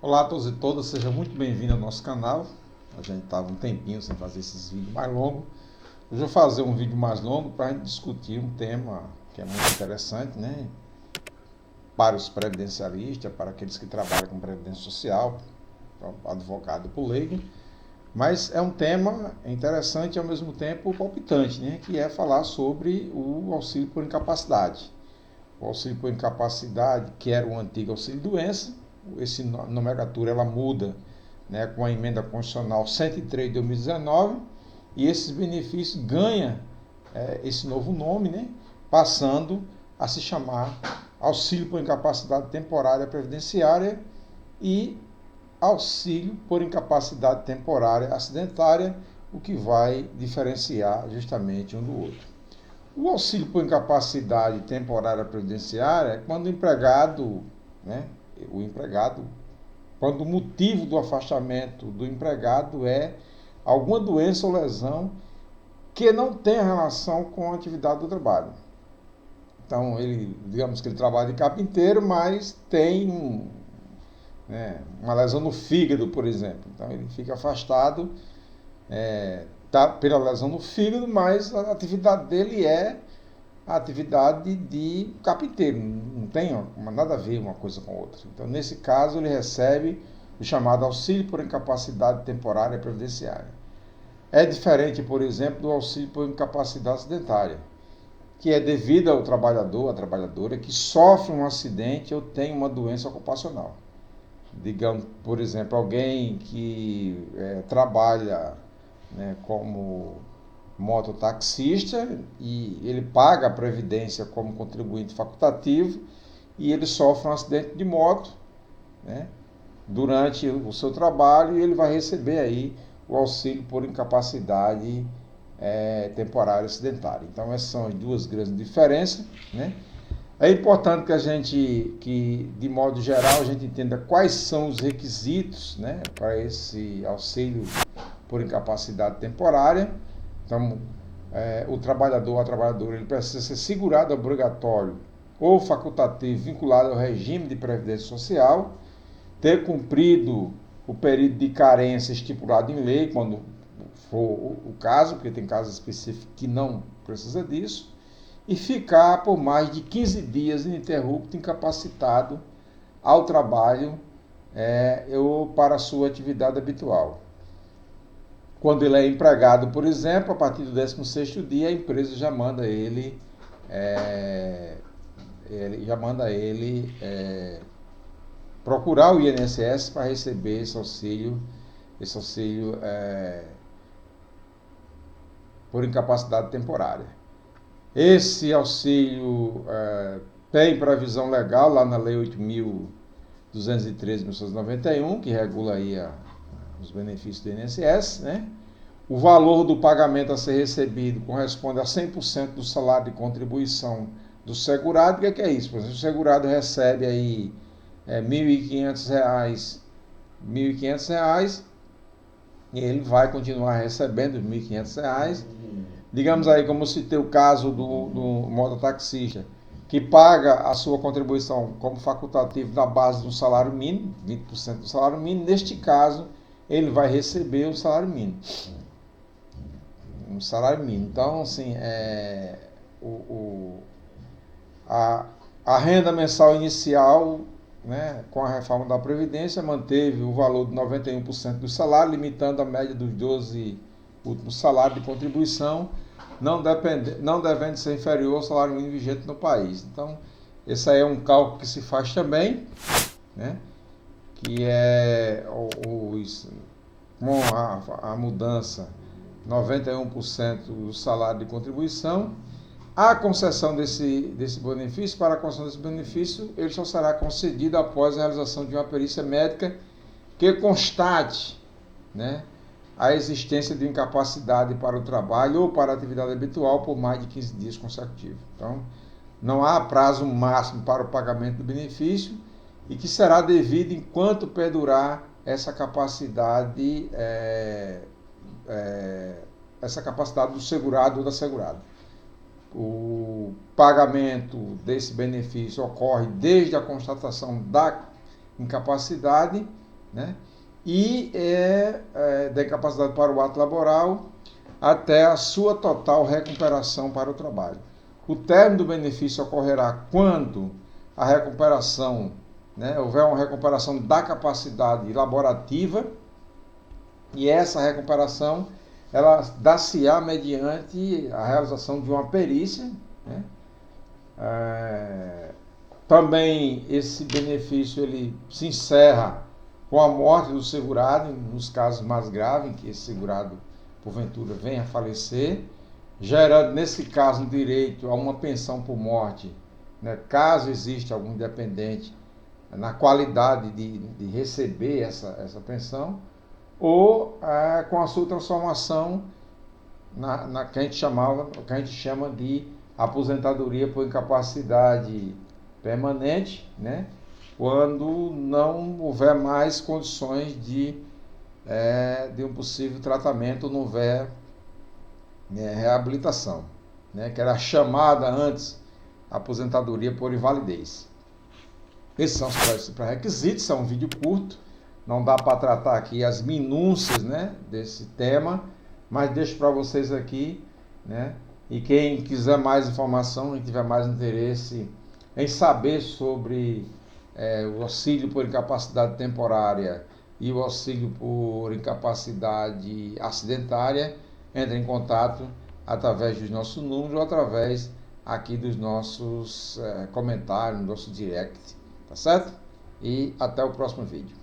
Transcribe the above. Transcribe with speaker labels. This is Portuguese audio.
Speaker 1: Olá a todos e todas, seja muito bem-vindo ao nosso canal. A gente estava um tempinho sem fazer esses vídeos mais longos. Hoje eu vou fazer um vídeo mais longo para a gente discutir um tema que é muito interessante, né? Para os previdenciaristas, para aqueles que trabalham com previdência social, para advogado por leigo. Mas é um tema interessante e ao mesmo tempo palpitante, né? Que é falar sobre o auxílio por incapacidade. O auxílio por incapacidade, que era o antigo auxílio-doença, essa nomenclatura ela muda, né, com a emenda constitucional 103 de 2019, e esses benefícios ganham esse novo nome, né, passando a se chamar auxílio por incapacidade temporária previdenciária e auxílio por incapacidade temporária acidentária, o que vai diferenciar justamente um do outro. O auxílio por incapacidade temporária previdenciária é quando quando o motivo do afastamento do empregado é alguma doença ou lesão que não tem relação com a atividade do trabalho. Então, digamos que ele trabalha de carpinteiro, mas tem uma lesão no fígado, por exemplo. Então, ele fica afastado pela lesão no fígado, mas a atividade dele é a atividade de carpinteiro, não tem nada a ver uma coisa com outra. Então, nesse caso, ele recebe o chamado auxílio por incapacidade temporária previdenciária. É diferente, por exemplo, do auxílio por incapacidade acidentária, que é devido ao trabalhador, à trabalhadora, que sofre um acidente ou tem uma doença ocupacional. Digamos, por exemplo, alguém que trabalha como mototaxista e ele paga a previdência como contribuinte facultativo e ele sofre um acidente de moto, durante o seu trabalho, e ele vai receber aí o auxílio por incapacidade temporária acidentária. Então essas são as duas grandes diferenças, É importante que de modo geral a gente entenda quais são os requisitos, para esse auxílio por incapacidade temporária. Então, o trabalhador ou a trabalhadora ele precisa ser segurado obrigatório ou facultativo vinculado ao regime de previdência social, ter cumprido o período de carência estipulado em lei, quando for o caso, porque tem casos específicos que não precisa disso, e ficar por mais de 15 dias ininterrupto incapacitado ao trabalho ou para a sua atividade habitual. Quando ele é empregado, por exemplo, a partir do 16º dia, a empresa já manda ele procurar o INSS para receber esse auxílio por incapacidade temporária. Esse auxílio tem previsão legal lá na Lei 8.213 de 1991, que regula aí os benefícios do INSS, O valor do pagamento a ser recebido corresponde a 100% do salário de contribuição do segurado. O que é isso? Por exemplo, o segurado recebe aí R$ 1.500, e ele vai continuar recebendo os R$ 1.500. Digamos aí, como eu citei o caso do mototaxista, que paga a sua contribuição como facultativo na base do salário mínimo, 20% do salário mínimo. Neste caso, ele vai receber o salário mínimo. Então, assim, a renda mensal inicial, com a reforma da Previdência, manteve o valor de 91% do salário, limitando a média dos 12 últimos salários de contribuição, não devendo ser inferior ao salário mínimo vigente no país. Então, esse aí é um cálculo que se faz também, que é com a mudança 91% do salário de contribuição. A concessão desse benefício, para a concessão desse benefício, ele só será concedido após a realização de uma perícia médica que constate, a existência de incapacidade para o trabalho ou para a atividade habitual por mais de 15 dias consecutivos. Então, não há prazo máximo para o pagamento do benefício e que será devido enquanto perdurar essa capacidade do segurado ou da segurada. O pagamento desse benefício ocorre desde a constatação da incapacidade né? E da incapacidade para o ato laboral até a sua total recuperação para o trabalho. O término do benefício ocorrerá quando a recuperação, né, houver uma recuperação da capacidade laborativa, e essa recuperação ela dá-se-á mediante a realização de uma perícia, né? Também esse benefício ele se encerra com a morte do segurado, nos casos mais graves, em que esse segurado, porventura, venha a falecer, gerando, nesse caso, um direito a uma pensão por morte, né, caso exista algum dependente na qualidade de receber essa pensão, ou com a sua transformação na que a gente chama de aposentadoria por incapacidade permanente, né? Quando não houver mais condições de um possível tratamento, não houver reabilitação, né? Que era chamada antes aposentadoria por invalidez. Esses são os pré-requisitos, é um vídeo curto, não dá para tratar aqui as minúcias, né, desse tema, mas deixo para vocês aqui, né? E quem quiser mais informação e tiver mais interesse em saber sobre o auxílio por incapacidade temporária e o auxílio por incapacidade acidentária, entre em contato através dos nossos números ou através aqui dos nossos comentários, no nosso direct, tá certo? E até o próximo vídeo.